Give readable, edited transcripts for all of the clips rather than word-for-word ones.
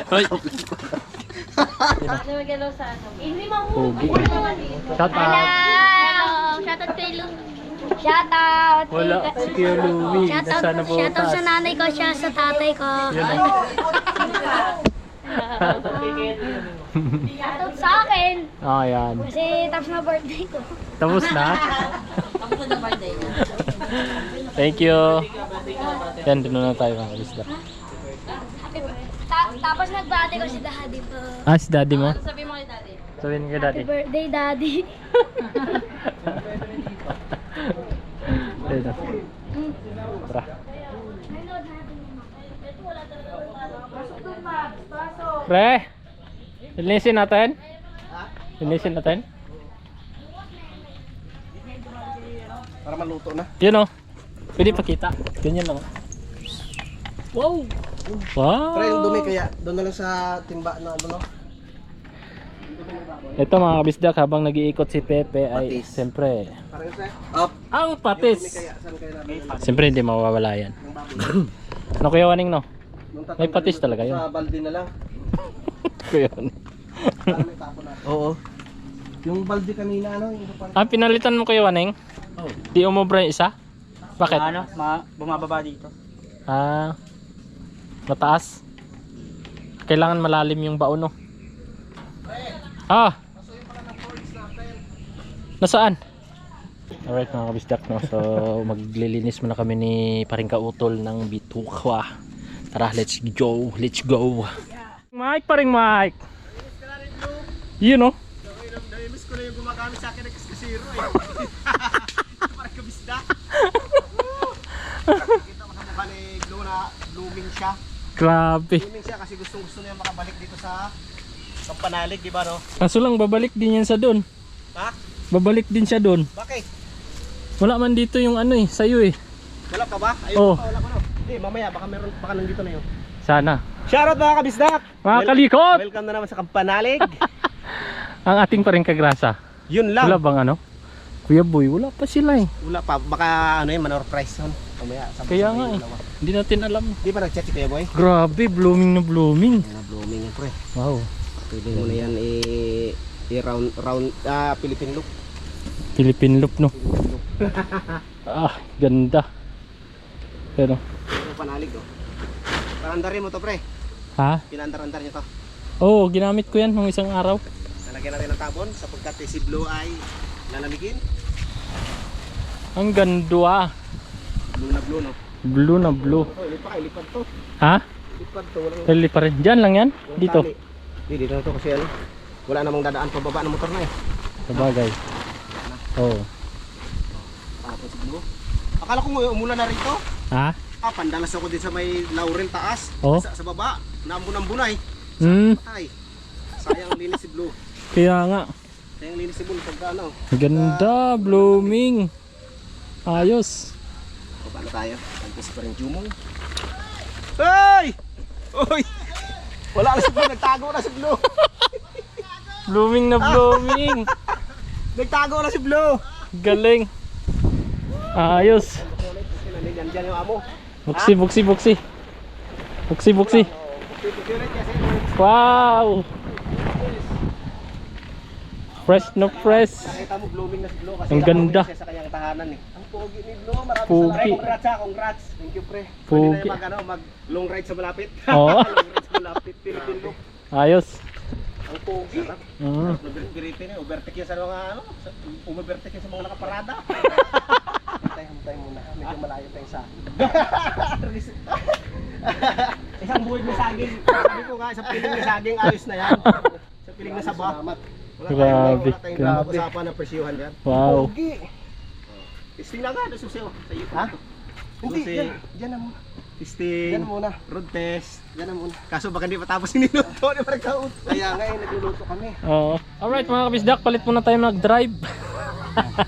Hoy. Nagagalaw sa ano. Hindi Pogi. Shout out. Hello! Shoutout kay Lu. Shoutout! Wala si Kuya Louie. Nasa na Shoutout sa nanay ko, siya sa tatay ko. Yun. Shoutout sa akin! Ah, yan. Kasi tapos na birthday ko. Tapos na? Thank you. Yan, dun na tayo mga kabisda. Tapos nagbate ko si daddy po. Ah, si daddy mo? Sabi mo kay daddy. Sabihin kay daddy. Happy birthday, daddy. Ayun na. Tara. Pre, linisin natin? Linisin natin? Para maluto na. Yun o. Pwede pakita. Ganyan lang. Wow! Wow! Pero yung dumi kaya doon na lang sa timba na ano no. Ito mga kabisdak, habang nag-iikot si Pepe ay Patis. siyempre Parang sa up. ang Dumi patis! kaya saan kaya natin Siyempre hindi mawawala yan. yung baboy. Ano Kuya Waning no? Nung May patis talaga yun. Sa balde na lang. Kuya Waning. Para may tapo na. Oo. Yung balde kanina ano, yung Ah, pinalitan mo Kuya Waning? Oh. Di umubra yung isa? Bakit? Ano, bumababa dito. Ah, mataas. Kailangan malalim yung baon no. Ah. Nasaan? Alright mga kabisdak no. So maglilinis muna kami ni Paring Kautol ng Bitukwa. Tara, let's go. Let's go. Mike, Paring Mike. You know. Namiss ko na yung gumagamit sa akin ng kaskasiro eh. Parang kabisda. Kita ko sa mukha ni Glo na blooming siya. Grabe. Blooming siya kasi gusto niya makabalik dito sa Kampanalig, di ba no? Kaso lang babalik din yan sa doon. Ha? Babalik din siya doon. Bakit? Wala man dito yung ano eh, sayo eh. Wala pa ba? Ayun Oh. pa, wala pa no. Hindi, mamaya baka meron, baka nandito na yun. Sana. Shoutout mga kabisdak! Mga kalikot! Welcome na naman sa Kampanalig. Ang ating Paring Kagrasa. Yun lang. Wala bang ano? Kuya Boy, wala pa sila eh. Wala pa, baka ano yun, manor price yun. Mamaya, Kaya nga eh. Hindi natin alam. Di ba nag-chat si Kuya Boy? Grabe, blooming na blooming. Mga blooming yan pre. Wow. Pwede mo na yan i-round, Philippine look. Philippine look no. Ah, ganda. Pero, Kampanalig oh. Parandarin mo to pre. ha? Pinandar-andar niyo to. Oo, ginamit ko yan nung isang araw. Lalagyan natin ng tabon sapagkat si Blue ay lalamigin. Ang ganda. Blue na blue no. Blue na blue. Oh, ilipad to. Ha? Ilipad to. Walang Dali pa rin. Diyan lang yan? walang Dito. tali. Hindi, dito na to kasi ano. Wala namang dadaan pababa ng motor na eh. Sabagay. Oo. Tapos si Blue. Akala ko umulan na rito. Ha? Pandalas ako din sa may Laurel taas. Oh. Sa baba, naambun-ambunay. Hmm, Patay. Sayang linis si Blue. kaya nga. Sayang linis si Blue pagka ano. Ganda, blooming. Ayos. O paano tayo? Antes pa rin Jumong. Hey! Oy! Wala na si Blue, nagtago na si Blue. Blooming na blooming. Nagtago na si Blue. Galing. Ayos. Diyan yung amo. Buksi, buksi, buksi. Buksi, buksi. Wow! Fresh na fresh. Nakita mo blooming na si Blue kasi Ang ganda. siya sa kanyang tahanan eh. Ang pogi ni Blue, maraming Pogi. salamat. Congrats ha, congrats. Thank you pre. Pogi. Pwede na mag long ride sa malapit. Oo. Long ride sa malapit, Philippine look. Ayos. Ang pogi. Mm. Nabiritin eh, overtake yan sa mga ano, umovertake yan sa mga nakaparada. Hintay muna, medyo malayo tayo sa isang buwid na saging. Sabi ko nga, isang piling na saging, ayos na yan. Isang piling na saba. Grabe, Wala tayong grabe. usapan ng presyuhan yan. Wow. Pogi. Testing na nga, doon susiyo. Sa iyo. Ha? Hindi, dyan na muna. Testing. Dyan muna. Road test. Dyan na muna. Kaso baka hindi pa tapos niluto ni Markaut. Kaya nga eh, nagluluto kami. Oo. Alright mga kabisdak, palit muna tayo mag-drive.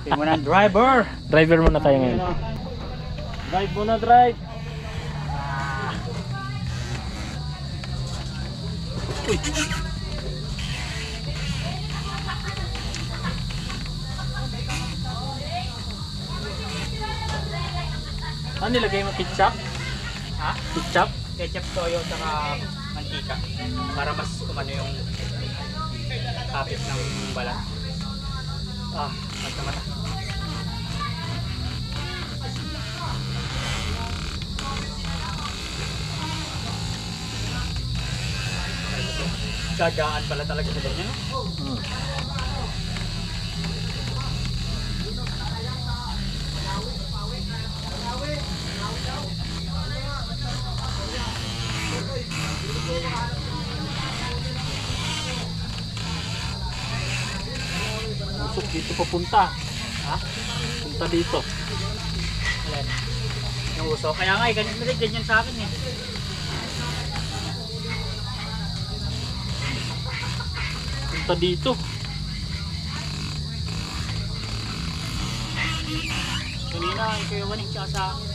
Tingnan mo ng driver. Driver muna tayo ngayon. Drive muna, drive. Uy. Ano nilagay mo? Ketchup? Ha? Ketchup? ketchup, toyo, saka mantika. Para mas kumano yung kapit ng balat. Ah, mata-mata. Gagaan pala talaga sa ganyan. Hmm. Usok dito papunta. Ha? Punta dito. Ayan. Yung uso. Kaya nga, ganyan sa akin eh. Punta dito. Kanina, ikaw yung waning tsaka sa akin.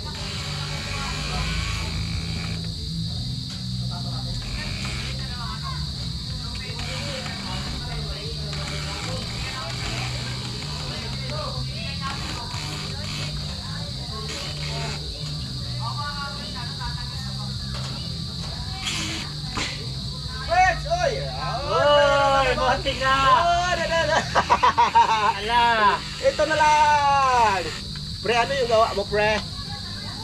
Wes, oy! Oy, buhating na! Ala! Ito na lang! Pre, ano yung gawa mo, pre?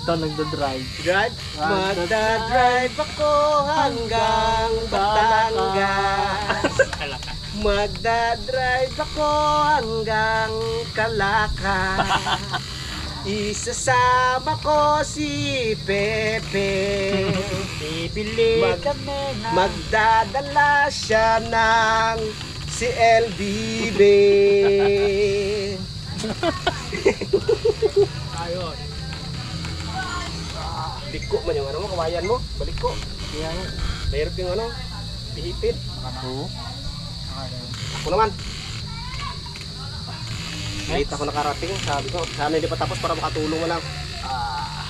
Ito nagdadrive. Drive? Magdadrive ako hanggang Batangas. Ala ka. Magdadrive ako hanggang Calaca. Isasama ko si Pepe. Bibili Mag- kami na. Magdadala siya ng si LBB. Ayun. Liko man yung ano mo, kawayan mo. Balik ko. Kaya nga. Mahirap yung ano, pihitin. Oo. Ako naman. Late ako nakarating. Sabi ko, sana hindi pa tapos para makatulong mo lang.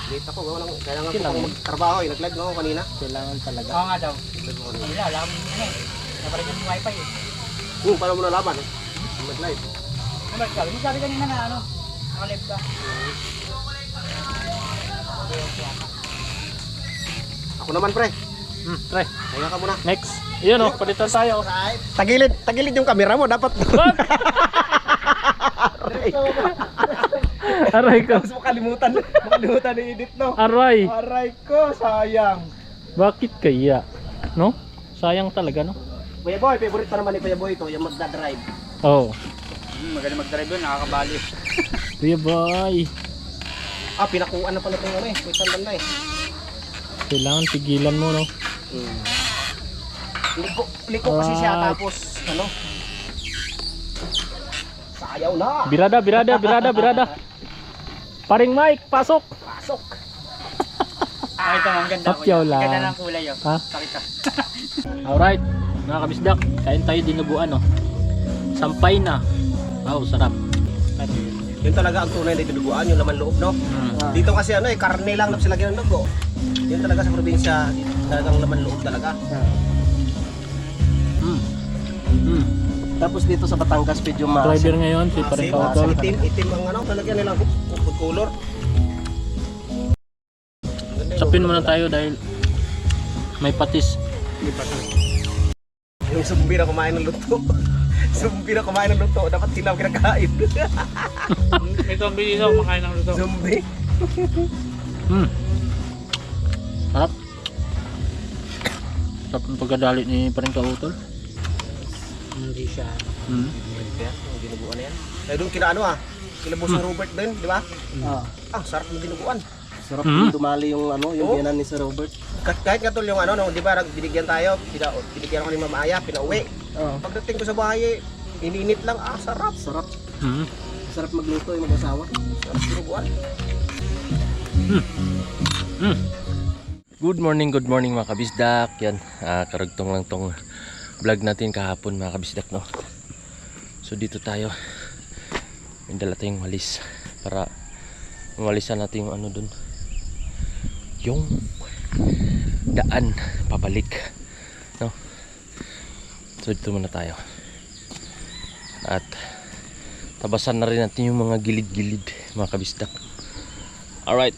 Late ako. Gawa lang. Kaya nga Kailangan. ako magtrabaho. Nag-live no kanina. Kailangan talaga. Oo nga daw. Nag-live ako kanina. Wala, alam mo ano eh. Naparin yung wifi eh. Paano mo nalaman? Nag-live. Ano ba sabi? Sabi kanina na ano, nakalive ka. Ako naman pre. Try. Kaya ka muna. Next. Yun oh, palitan tayo. Tagilid yung camera mo. Dapat Wag! Aray ko. tapos makalimutan i-edit no. Aray. Aray ko, sayang. Bakit kaya? No? Sayang talaga, no? Kuya Boy, favorite pa naman ni Kuya Boy ito, yung magdadrive. Oh. Magaling mag-drive yun, nakakabali. Kuya boy. Pinakuan na pala itong ano eh. May tandem na eh. Kailangan pigilan mo, no? Liko kasi siya Alright. tapos ano. Sayaw na. Birada. Paring Mike, pasok. Pasok. Ito, ang ganda. Papyaw Ang lang. ganda ng kulay yun. Ha? Pakita. Alright, mga kabisdak. Kain tayo dinuguan, no? Sampay na. Wow, sarap. Yun talaga ang tunay na dinuguan, yung laman loob no. Dito kasi ano eh, karne lang na sila ng dugo. Yun talaga sa probinsya, talagang laman loob talaga. Tapos dito sa Batangas medyo Driver ngayon, si Paring Kautol. itim ang ano, lalagyan nilang food color. Sapin muna tayo dahil may patis. Yung sumbi na kumain ng luto. Sumbi na kumain ng luto, dapat sila ang kinakain. Ito ang bilis ako makain ng luto. Sumbi. Sarap. Sarap ng pagkadali ni Paring Kautol. Hindi siya. Yung dinuguan na yan. Kaya doon kina ano kina Bosong Robert din, di ba? Sarap ng dinuguan. Sarap Mhm. dumali yung ano, yung Oo. biyanan ni Sir Robert. Kahit nga tol yung ano, no, di ba binigyan tayo, binigyan ako ni Mama Aya, pinauwi. Pagdating ko sa bahay, ininit lang, sarap. Sarap. Mm. Sarap magluto yung mag-asawa. Sarap dinuguan. Good morning mga kabisdak. Yan, karugtong lang tong vlog natin kahapon mga kabisdak, no? So dito tayo. May dala tayong walis para mawalisan natin yung ano dun. Yung daan pabalik, no? So dito muna tayo. At tabasan na rin natin yung mga gilid-gilid mga kabisdak. Alright.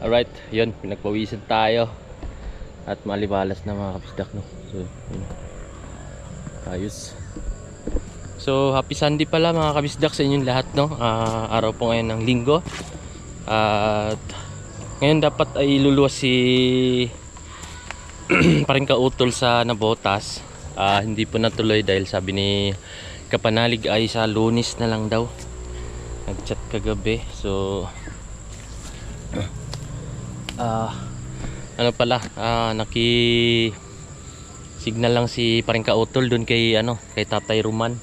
Alright, yun, pinagpawisan tayo. At malibalas na mga kabisdak, no? So, yun. Ayos. So, happy Sunday pala mga kabisdak sa inyong lahat, no? Araw po ngayon ng linggo. At ngayon dapat ay luluwas si Paringka Utol sa Nabotas. Hindi po natuloy dahil sabi ni Kapanalig ay sa Lunes na lang daw. Nag-chat kagabi. So, ano pala, signal lang si Paringka Utol doon kay Tatay Roman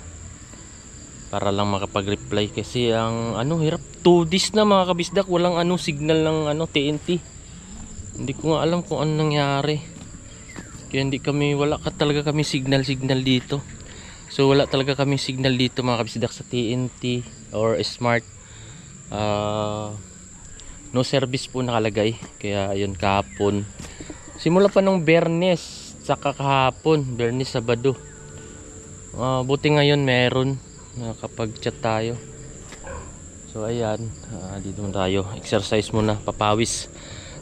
para lang makapag-reply kasi ang hirap 2 days na mga kabisdak walang signal ng TNT. Hindi ko nga alam kung ano nangyari. Kaya talaga kami signal dito. So wala talaga kami signal dito mga kabisdak sa TNT or Smart. No service po nakalagay. Kaya ayun, kahapon simula pa nung Biyernes saka kahapon, Biyernes, Sabado, buti ngayon meron, nakapag-chat tayo. So ayan, dito tayo, exercise muna, papawis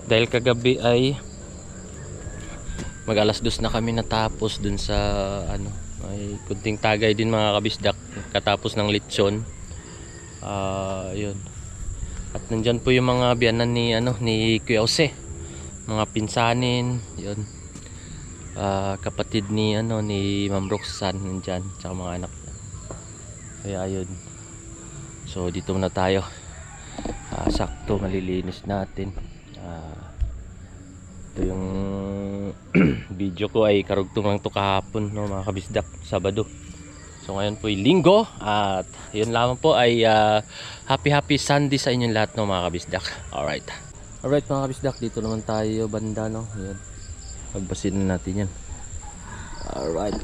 dahil kagabi ay mag alas 2 na kami natapos dun sa may kunting tagay din mga kabisdak katapos ng lechon. Yun. At nandyan po yung mga biyanan ni Kuya Jose, mga pinsanin, yun. Kapatid ni Ma'am Roxanne nandyan, tsaka mga anak niya. Kaya ayun. So dito muna tayo. Sakto malilinis natin. Ito yung video ko ay karugtong lang to kahapon, no, mga kabisdak, Sabado. So ngayon po ay Linggo at yun lamang po ay happy Sunday sa inyong lahat, no, mga kabisdak. Alright mga kabisdak, dito naman tayo banda, no. Ayan. Pagbasin na natin yan. Alright.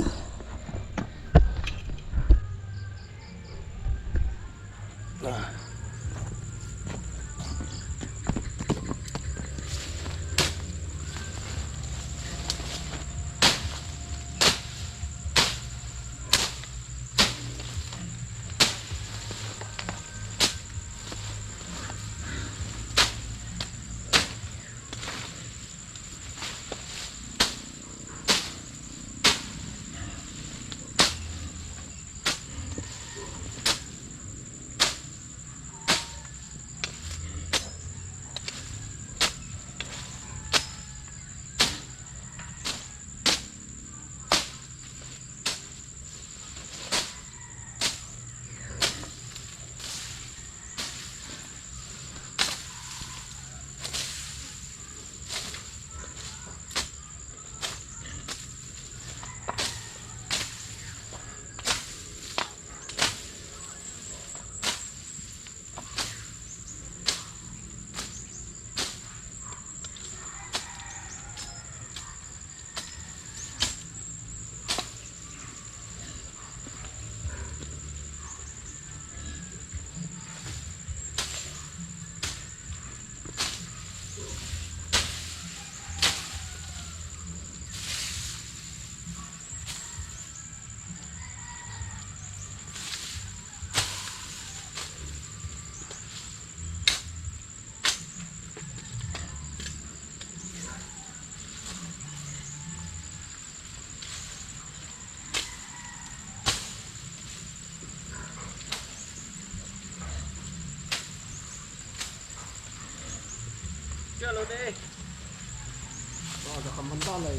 Maaga kang mandalay.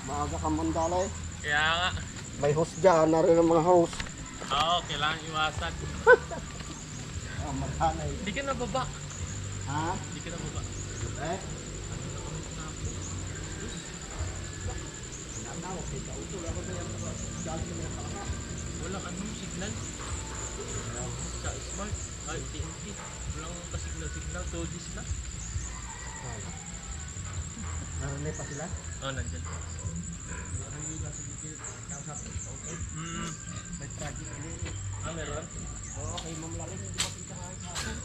Maaga kang mandalay. Kaya nga. May host dyan, na rin ang mga host. Kailangan iwasan. Mandalay. Hindi ka nababa. Ha? Hindi ka nababa. Eh? Walang signal sa Smart. TNT. Walang pa-signal. 2 days na. Naranay pa sila? Nandyan. May tragic ulit. Meron? Oo, kay Ma'am Lalim, hindi mapintahan sa akin.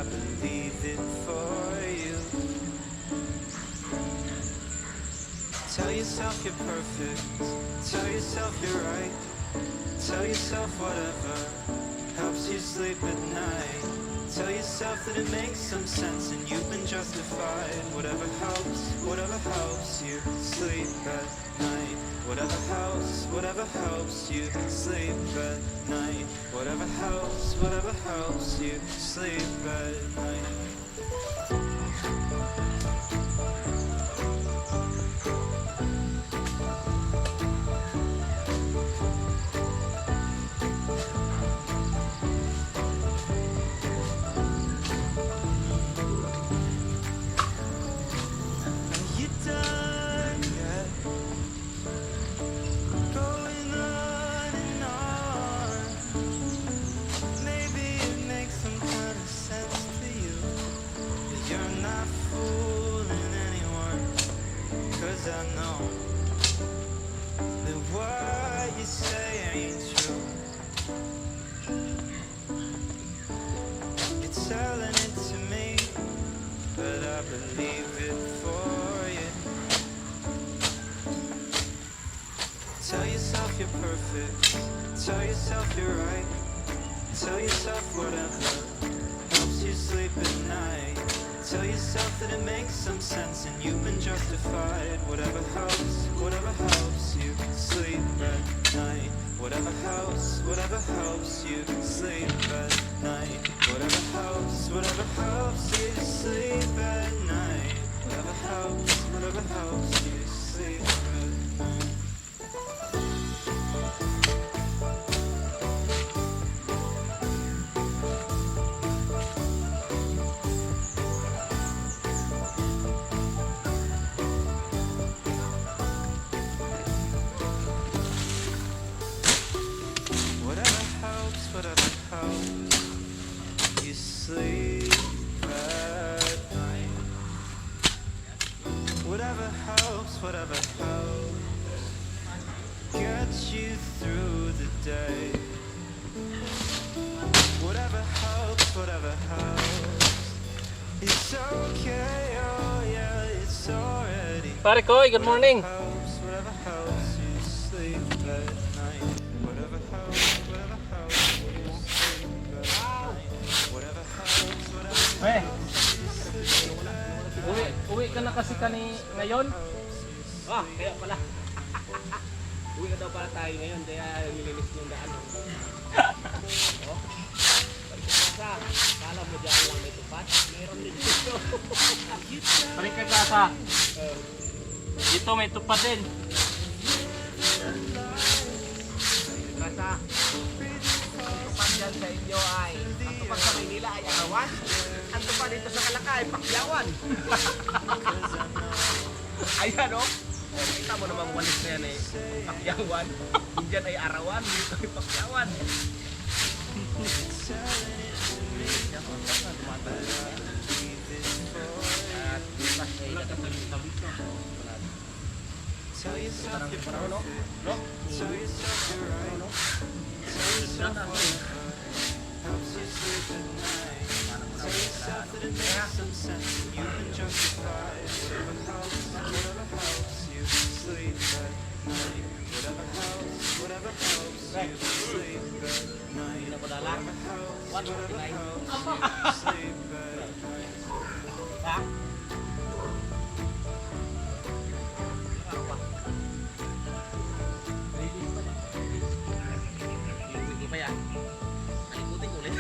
I believe it for you. Tell yourself you're perfect, tell yourself you're right, tell yourself whatever helps you sleep at night. Tell yourself that it makes some sense and you've been justified. Whatever helps you sleep at night. Whatever helps you sleep at night. Whatever helps you sleep at night. You done yet? Going on and on. Maybe it makes some kind of sense to you that you're not fooling anyone. 'Cause I know that what you say ain't true. You're telling it to me, but I believe it for you. Tell yourself you're perfect, tell yourself you're right, tell yourself whatever helps you sleep at night. Tell yourself that it makes some sense and you've been justified. Whatever helps you sleep at night. Whatever helps you sleep at night. Whatever helps you sleep at night. Whatever helps you sleep at night. Whatever helps you sleep at night. Whatever helps get you through the day. Whatever helps, it's okay, oh yeah, it's already Pare Koy, good morning. whatever helps you sleep at night. Whatever helps you sleep at night. Whatever helps Eh, uwi ka na kasi ngayon? Ah, kaya pala. Uwi na daw pala tayo ngayon, kaya nilinis yung daan. Oh. Sa, kala mo dyan lang may tupat? Meron din dito. Paring kagasa. Dito may tupad din. Kasa, ang tupat dyan sa inyo ay, ang tupat sa Maynila ay arawan. Ang tupat dito sa Kalakay, pakyawan. Ayan o. Oh, kita mo namang walis na yan eh. Pakyawan. Diyan ay arawan, dito ay pakyawan. At bukas ay nakasabi-sabi ko. Tell yourself you're perfect. No? Tell yourself you're right. Tell yourself helps you sleep at night. Tell yourself that it makes some sense and you've been justified. Whatever helps you sleep at night. Whatever helps you sleep at night. Whatever helps you sleep at night. Hindi pa yan. Nalikutin ko ulit.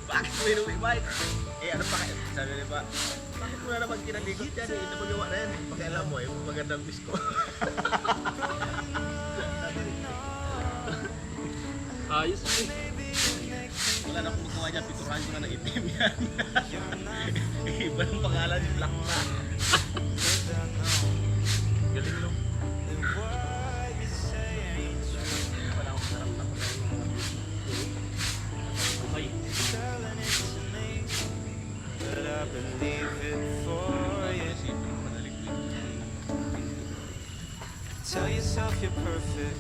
Bakit mo inuwi, Mike? Eh ano pa kayo? Sabi niya ba, bakit mo na naman kinalikot yan? Ito magawa na yan. Pakialam mo eh, magandang bisko. Ayos eh. Wala na akong magawa dyan, piturahan ko na ng itim yan. Iba ng pangalan yung Black na. Galing no? Wala akong sarap na pagkain. Okay. But I believe it for you. Tell yourself you're perfect.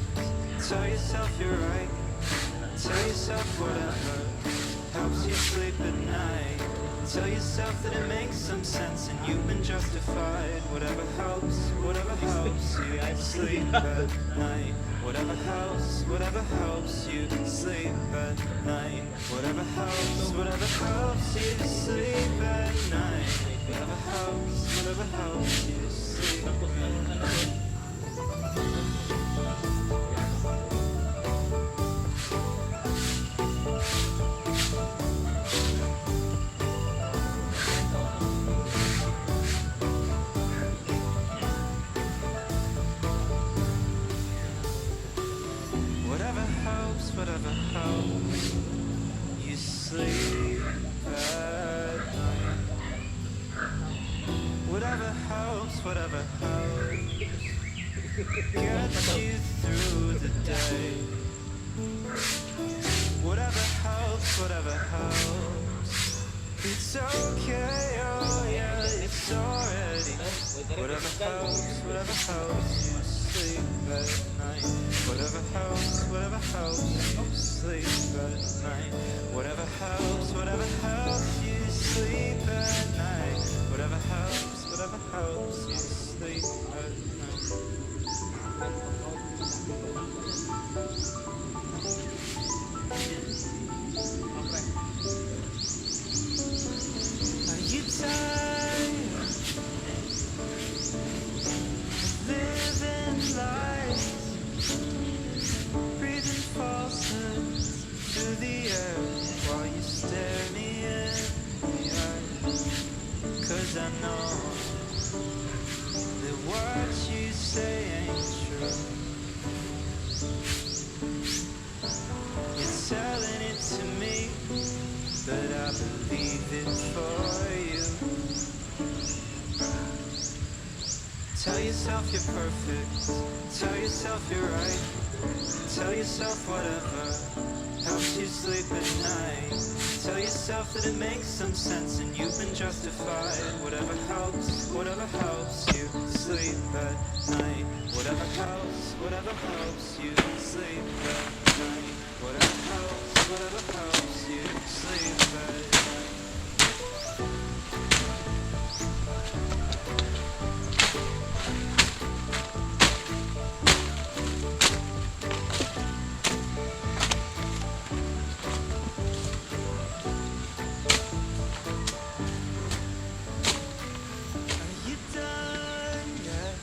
Tell yourself you're right. Tell yourself whatever helps you sleep at night. Tell yourself that it makes some sense and you've been justified. Whatever helps you sleep at night. Whatever helps you sleep at night. Whatever helps you sleep at night. Whatever helps you sleep at night. Whatever helps you sleep at night. Whatever helps get you through the day. Whatever helps, it's okay, oh yeah, it's already. Whatever helps you sleep at night. Whatever helps you sleep at night. Whatever helps you sleep at night. Whatever helps you sleep at night. Are you tired of living life, breathing falsehoods through the air while you stare me in the eyes? 'Cause I know that what you say ain't true. You're telling it to me, but I believe it for you. Tell yourself you're perfect, tell yourself you're right, tell yourself whatever helps you sleep at night. Tell yourself that it makes some sense and you've been justified. Whatever helps you sleep at night. Whatever helps you sleep at night. Whatever helps you sleep at night. Are you done yet?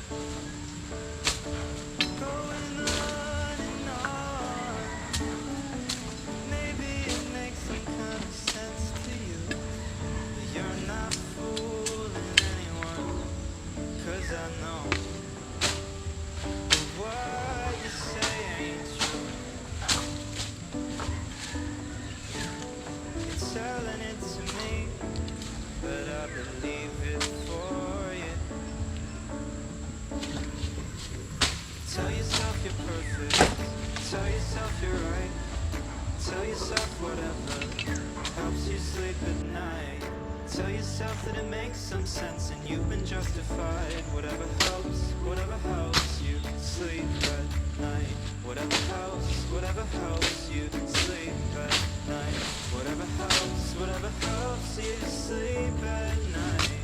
Going on and on. Maybe it makes some kind of sense to you, but you're not fooling anyone. 'Cause I know what you say ain't true. You're telling it to me, but I believe it for you. Tell yourself you're perfect, tell yourself you're right, tell yourself whatever helps you sleep at night. Tell yourself that it makes some sense and you've been justified. Whatever helps you sleep at night. Whatever helps you sleep at night. Whatever helps you sleep at night. Whatever helps you sleep at night.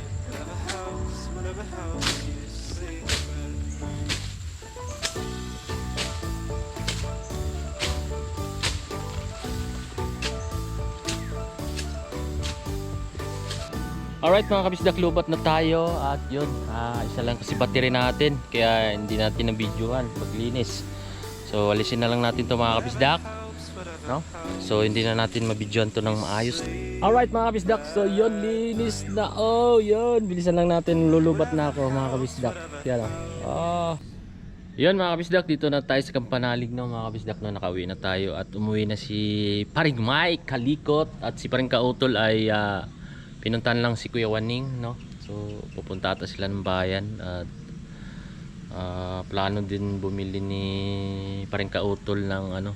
Alright mga kabisdak, lubat na tayo at yun, isa lang kasi battery natin kaya hindi natin na-videoan paglinis. So alisin na lang natin to mga kabisdak, no? So hindi na natin ma-videoan to ng maayos. Alright mga kabisdak, so yun, linis na. Oh yun, bilisan lang natin, lulubat na ako mga kabisdak. Yan oh. Yun mga kabisdak, dito na tayo sa Kampanalig, no mga kabisdak, no, nakauwi na tayo at umuwi na si Paring Mike Kalikot at si Paring Kautol ay pinuntahan lang si Kuya Waning, no? So pupunta ata sila ng bayan at plano din bumili ni Paring Kautol ng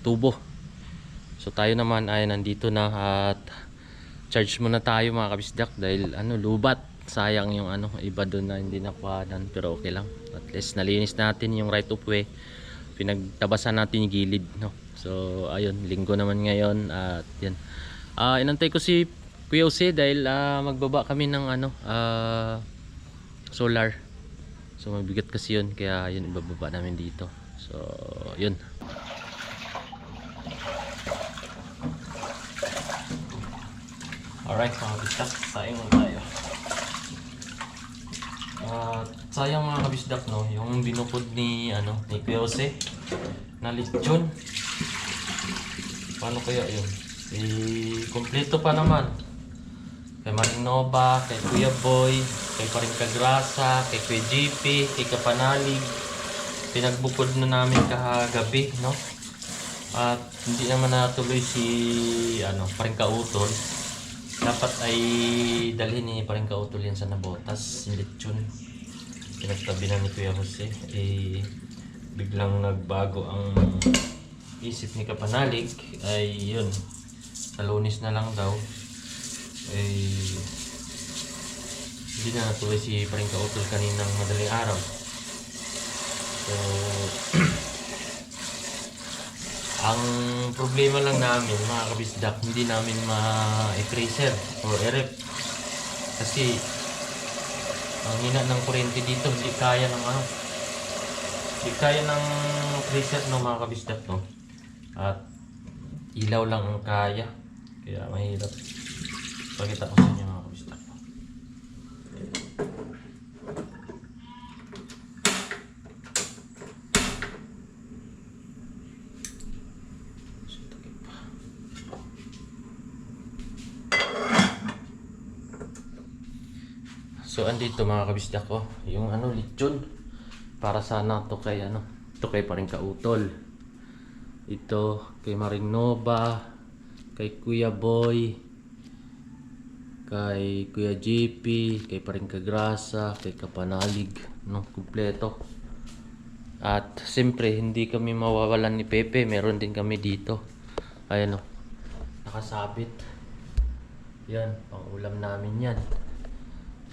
tubo. So tayo naman ay nandito na at charge muna tayo mga kabisdak dahil lubat. Sayang yung iba doon na hindi nakuhanan, pero okay lang. At least nalinis natin yung right of way. Pinagtabasan natin yung gilid, no? So ayun, linggo naman ngayon at yan. Inantay ko si Kuya Jose dahil magbaba kami ng solar. So mabigat kasi yun, kaya yun ibababa namin dito. So yun. Alright mga kabisdak, sayang lang tayo. Sayang mga kabisdak, no, yung binukod ni Kuya Jose na lechon. Paano kaya yun? Kompleto pa naman. Kay Marinova, kay Kuya Boy, kay Paringka Grasa, kay Kuya JP, kay Kapanalig. Pinagbukod na namin kahagabi, no? At hindi naman natuloy si Paringka Utol. Dapat ay dalhin ni Paringka Utol yan sa Nabotas, yung lechon. Pinagtabi na ni Kuya Jose. Biglang nagbago ang isip ni Kapanalig. Ay yun, sa Lunes na lang daw. Hindi na natuloy si Paringka Utol kaninang madaling araw. So ang problema lang namin mga kabisdak, hindi namin ma-freezer or erep kasi ang hina ng kuryente dito, hindi kaya ng freezer, no mga kabisdak, no, at ilaw lang ang kaya, kaya mahirap. Pakita ko sa inyo mga kabisdak. So andito mga kabisdak ko, yung lechon para sana to kay Paringka Utol. Ito kay Marinova, kay Kuya Boy, kay Kuya JP, kay Paringka Grasa, kay Kapanalig, no, kumpleto. At siyempre hindi kami mawawalan ni Pepe, meron din kami dito. Ayan, nakasabit. Yan, pang ulam namin yan.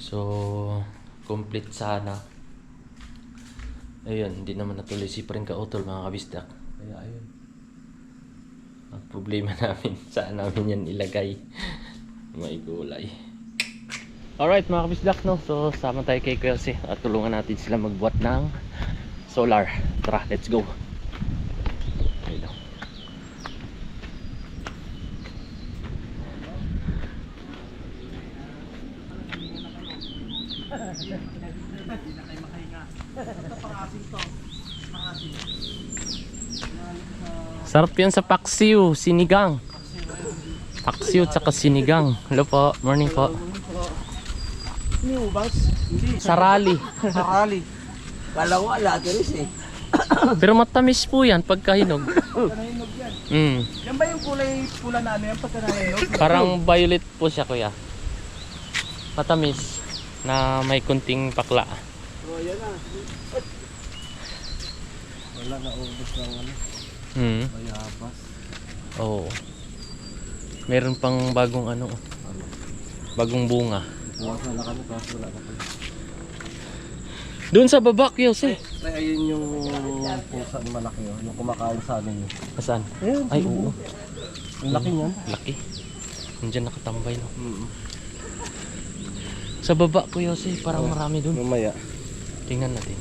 So, complete sana. Ayun, hindi naman natuloy si Paringka Utol mga kabisdak. Kaya ayun, ang problema namin, saan namin yan ilagay. May gulay. Alright mga kabisdak, no, so sama tayo kay Kuya Jose at tulungan natin sila magbuhat ng solar. Tara, let's go. Ayun. Sarap yan sa paksiw, sinigang. Paksiw at saka sinigang. Hello po, morning po. Ini ubas? Hindi. Sarali. Sarali. Kala ko alati rin Pero matamis po yan pagka hinog. Nahinog yan. Yan ba yung kulay pula na yan pagka nahinog? Parang violet po siya kuya. Matamis na may kunting pakla. Oh, yan na. Wala na ubos ng bayabas. Oo. Meron pang bagong bagong bunga. Buwasan na kami kaso wala na pala. Doon sa baba, Kuya Jose. Ay, ayun yung pusa ni malaki, yung kumakain sa amin. Saan? Ayun, Ay, oo. ang laki niyan. Laki. Nandiyan nakatambay, no? Sa baba, Kuya Jose, parang marami doon. Mamaya. Tingnan natin.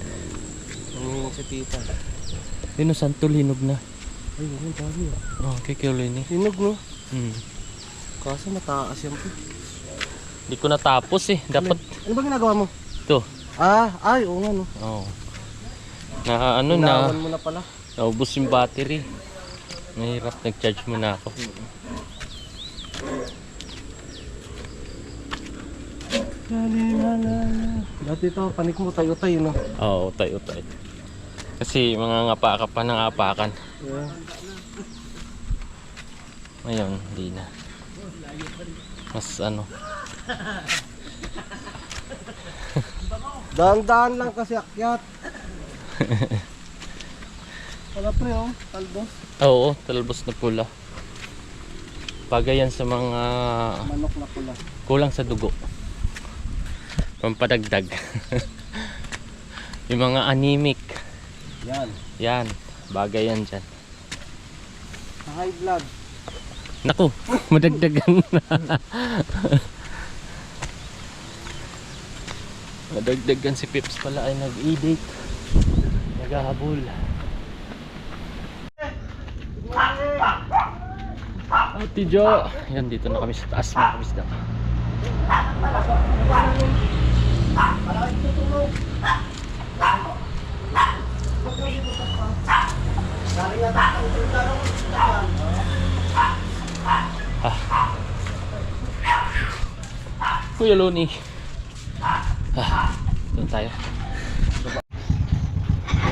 Yung si tita. Yun, santol, hinog na. Ay, yun, dami Oh, kikilo ni. Hinog, no? Kaso mataas yan po. Hindi ko natapos eh. Dapat Ano ba ginagawa mo? ito. Ay, oo nga, no? Oh. Na na. Inawan mo na pala. Naubos yung battery. Mahirap, nag-charge muna ako. Dati ito, panik mo tayo-tayo, no? Oo, tayo. Kasi mga ngapa ka pa ng apakan. Yeah. Ngayon, hindi na. Mas Daan-daan lang kasi akyat. Wala pre, oh. Talbos. Oo, talbos na pula. Bagay yan sa mga Manok na pula. kulang sa dugo. Pampadagdag. Yung mga anemic. Yan. Yan, bagay yan dyan. High blood. Naku, madagdagan na. Madagdagan si Pips pala ay nag-e-date. Naghahabol. Ate Jo. Yan, dito na kami sa taas mga kabisdak. Kuya Loni. Doon tayo.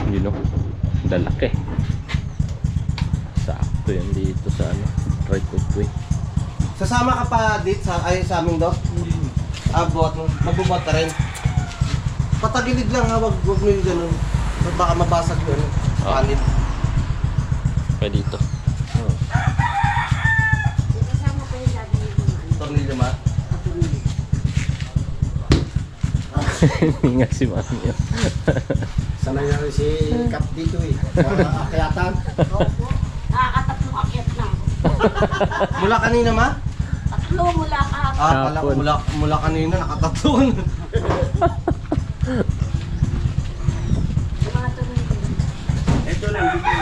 Yun o. Dalaki. Sakto yan dito sa ano. Right footway. Sasama ka pa dito sa amin do? Abot, magbubot ka rin. Patagilid lang ha, wag mo yung ganun. Baka mabasag yun. Panit. Kaya dito. Tornilyo ma? Nga si Mami yun. Sanay na rin si Kap dito eh. Akyatan. Nakakatatlong akyat na. Mula kanina ma? Tatlo mula kahapon. Kala ko mula kanina nakatatlo. Yung mga tuloy. Ito lang dito.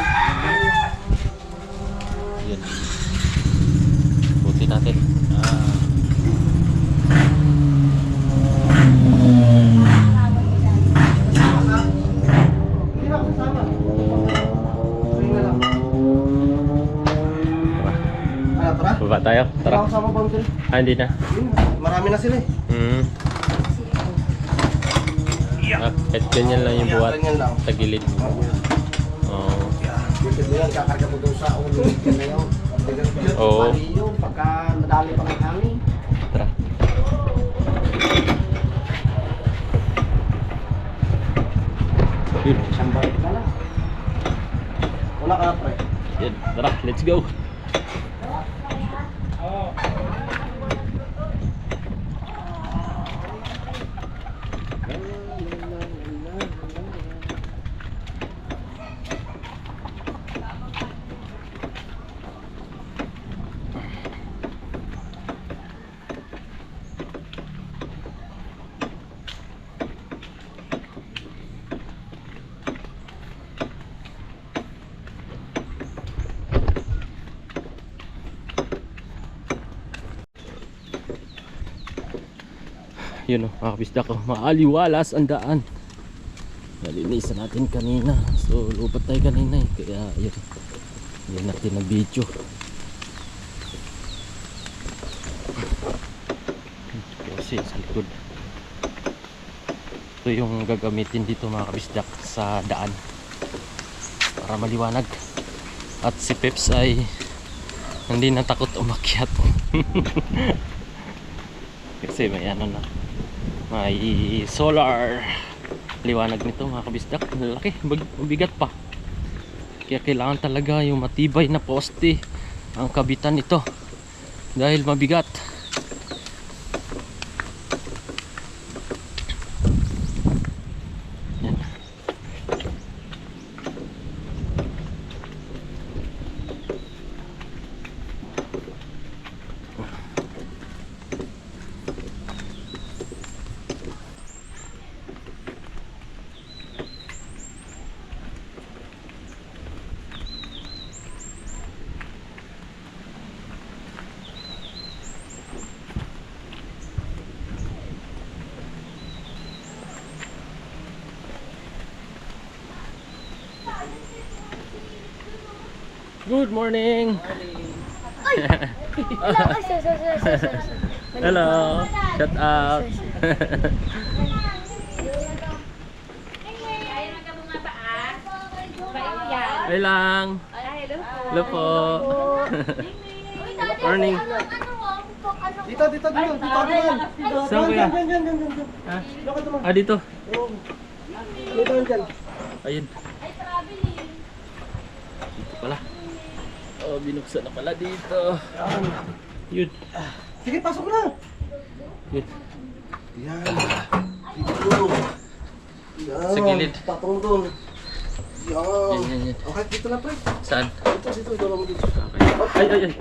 Yan. Buti natin. Hindi na ako kasama. Ayun na lang. Ano, tara? Baba tayo. Tara. Tara. Kasama boundary. Hindi na. Marami na sila eh. Kahit ganyan lang yung buhat. Ganyan lang. Tagilid. Oo. Dito yan, kakarga mo doon sa ulo. Yan na yun. Oo. Mali yun, pagka madali pa ng hangin. Tara. Yun. Isang balik ka lang. Wala ka na pre. Yan. Tara. Let's go. Yun o, mga kabisdak ko. Maaliwalas ang daan. Nalinisan natin kanina. So, lupat tayo kanina eh. Kaya, yun. Yun natin na video. Kasi sa likod. Ito yung gagamitin dito mga kabisdak sa daan. Para maliwanag. At si Peps ay hindi na takot umakyat. Kasi may ano na. May solar liwanag nito mga kabisdak. Laki, mabigat pa. Kaya kailangan talaga yung matibay na poste ang kabitan nito dahil mabigat. Yan. Good morning. Hello. Shout out. Ay lang. Hello po. Morning. Dito. Dito naman. Saan kuya? Ah, dito. Dito dyan. Ayun. Dito pala. Oh, binuksan na pala dito. Yun. Sige, pasok na. Yun. Yan. Dito. Yan. Sa gilid. Patong doon. Yan. Yan. Okay, dito na pre. Saan? Dito. Dito naman dito. Okay. Ay.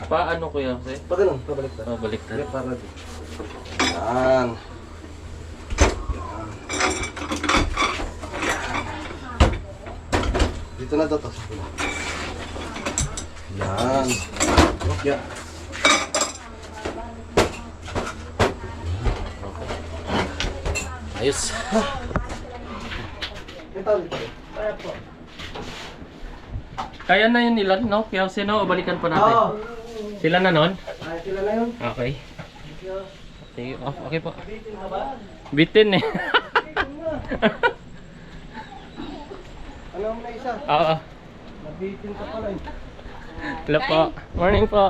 Paano kuya Jose? Pag ganun, pabalik tayo. Oh, baliktad. Para dito. Yan. Dito na to. Yan. Okay. Ayos. Ito dito. Kaya na yun nila, no? Kaya sino, o balikan pa natin. Oo. Sila na nun? Ay, sila na yun. Okay. Okay, okay po. Bitin eh. Ano mo na isa? Oo. Nabitin ka pala eh. Hello po. Morning po.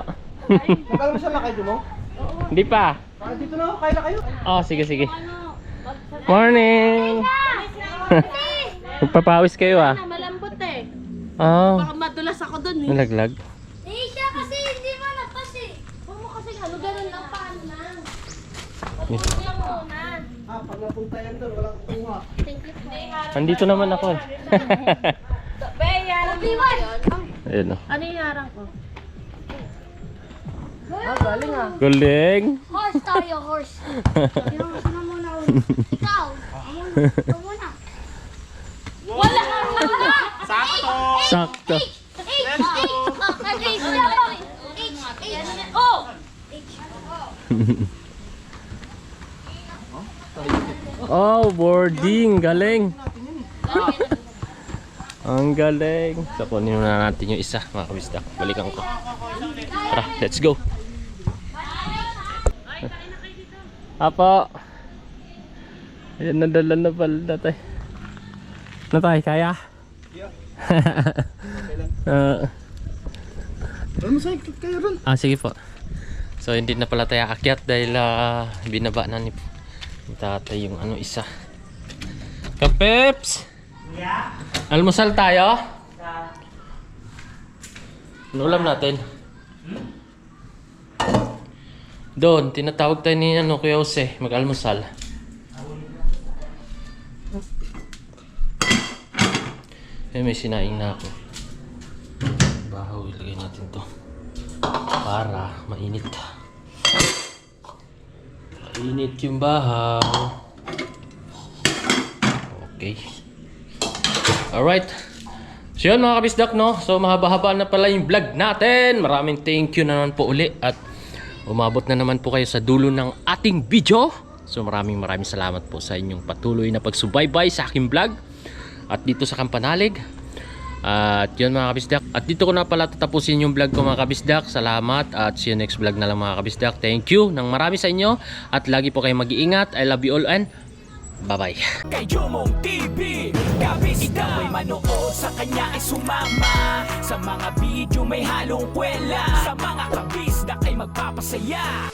Magkano mo siya lakay doon mo? Hindi pa. Ah, dito na ako. Kaya na kayo. Oh, sige, sige. Morning! Magpapawis kayo ah. Malambot eh. Oh, Baka madulas ako dun eh. nalaglag. Eh, siya kasi hindi mo napas eh. Huwag mo kasi ano, ganun lang, paano lang. Huwag mo lang muna. Ah, pag napunta yan doon, walang kuha. Thank you po. Andito naman ako eh. Be, yarang mo yun. Ayun oh. Ano yung yarang ko? Galing! Horse tayo, horse. Sino muna ulit? Ikaw. Ikaw muna. Wala kang wala! Sakto. Oh! Oh, boarding! Galing! Ang galing! So, kunin na natin yung isa, mga kabisdak. Balikan ko. Tara, let's go! Apo! Ayan, nadala na pala natay. Natay, kaya? Ano mo sa'yo? Kayo ron. Sige po. So, hindi na pala tayo akyat dahil binaba na ni tatay yung ano isa. Kapeps! Almusal tayo? Ano ulam natin? Doon, tinatawag tayo ni Kuya Jose, mag-almusal. May sinaing na ako. Bahaw, ilagay natin to para mainit. Mainit yung bahaw. Okay. Alright. So yun mga kabisdak, no? So mahaba-haba na pala yung vlog natin. Maraming thank you na naman po uli. At umabot na naman po kayo sa dulo ng ating video. So maraming salamat po sa inyong patuloy na pagsubaybay sa aking vlog. At dito sa Kampanalig. At yun mga kabisdak. At dito ko na pala tatapusin yung vlog ko mga kabisdak. Salamat at see you next vlog na lang mga kabisdak. Thank you ng marami sa inyo. At lagi po kayong mag-iingat. I love you all and bye-bye. Kay Jomong TV, kabisdak may manood, sa kanya ay sumama. Sa mga video may halong kwela, sa mga kabisdak ay magpapasaya.